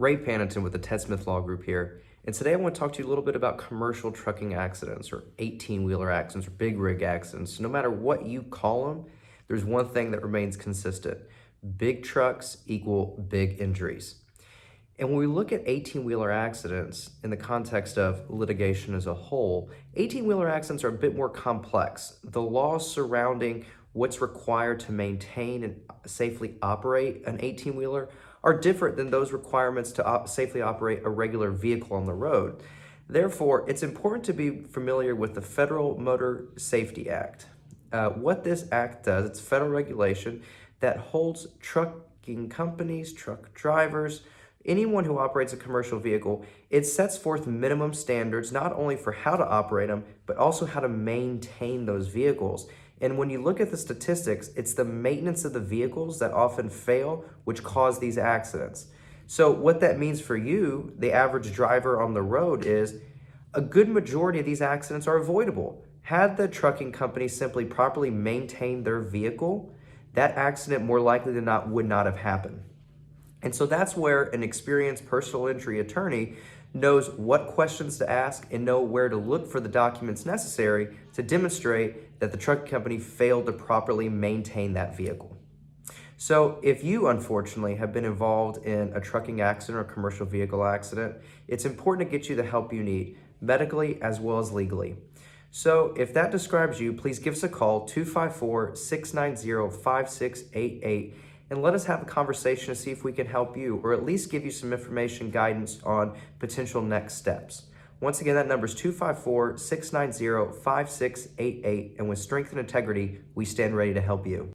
Ray Panneton with the Ted Smith Law Group here, and today I want to talk to you a little bit about commercial trucking accidents or 18-wheeler accidents or big rig accidents. No matter what you call them, there's one thing that remains consistent. Big trucks equal big injuries. And when we look at 18-wheeler accidents in the context of litigation as a whole, 18-wheeler accidents are a bit more complex. The laws surrounding what's required to maintain and safely operate an 18-wheeler are different than those requirements to safely operate a regular vehicle on the road. Therefore, it's important to be familiar with the Federal Motor Safety Act. What this act does, it's federal regulation that holds trucking companies, truck drivers, anyone who operates a commercial vehicle. It sets forth minimum standards not only for how to operate them, but also how to maintain those vehicles. And when you look at the statistics, it's the maintenance of the vehicles that often fail, which cause these accidents. So what that means for you, the average driver on the road, is a good majority of these accidents are avoidable. Had the trucking company simply properly maintained their vehicle, that accident more likely than not would not have happened. And so that's where an experienced personal injury attorney knows what questions to ask and know where to look for the documents necessary to demonstrate that the trucking company failed to properly maintain that vehicle. So if you, unfortunately, have been involved in a trucking accident or commercial vehicle accident, it's important to get you the help you need, medically as well as legally. So if that describes you, please give us a call, 254-690-5688, and let us have a conversation to see if we can help you or at least give you some information guidance on potential next steps. Once again, that number is 254-690-5688, and with strength and integrity, we stand ready to help you.